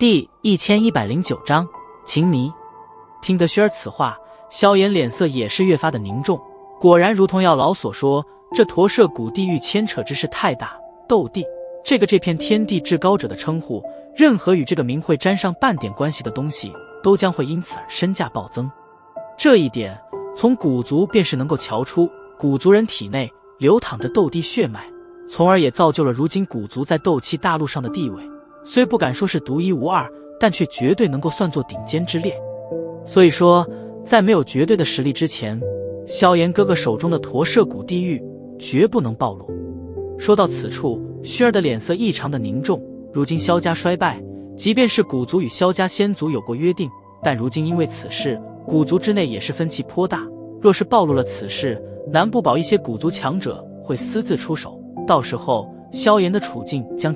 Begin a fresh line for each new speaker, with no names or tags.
第1109章情迷。听得薛儿此话，萧炎脸色也是越发的凝重。果然如同药老所说，这驼舍古地狱牵扯之事太大，斗帝这片天地至高者的称呼，任何与这个名讳沾上半点关系的东西，都将会因此而身价暴增。这一点从古族便是能够瞧出，古族人体内流淌着斗帝血脉，从而也造就了如今古族在斗气大陆上的地位。虽不敢说是独一无二，但却绝对能够算作顶尖之列。所以说，在没有绝对的实力之前，萧炎哥哥手中的驼舍古地狱绝不能暴露。说到此处，薛儿的脸色异常的凝重。如今萧家衰败，即便是古族与萧家先祖有过约定，但如今因为此事，古族之内也是分歧颇大。若是暴露了此事，难不保一些古族强者会私自出手，到时候萧炎的处境将